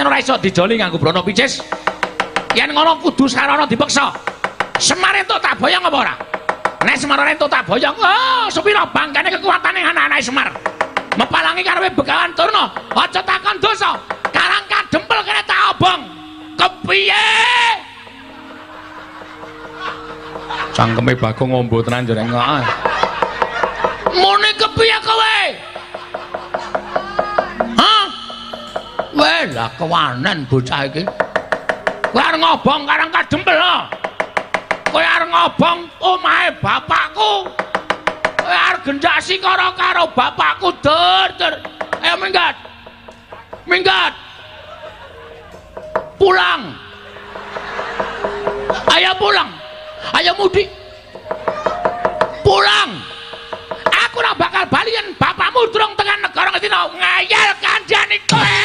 pancen ora iso dijoli nganggo brana picis. Yen ngono kudu sarana dipeksa. Semar entuk tak boyong apa ora? Nek Semar entuk tak boyong, oh sepira bangkane kekuatane anak-anak Semar. Mepalangi karepe Begawan Turna, aja takon dosa. Karang kadempel kene tak obong. Kepiye? Cangkeme Bagong ngombo tenan jare ngok. Mune kepiye kowe? Hah? Weh, lah kewanen bocah iki. Kowe arep ngobong karang kadempel. Kowe arep ngobong omahe bapakku. Kowe arep gendhasi karo bapakku, Dur. Ayo minggat. Minggat. Pulang. Ayo pulang. Ayo mudik. Pulang. Aku ora bakal bali yen bapakmu durung tekan negara ngendina ngayal kandhane kowe.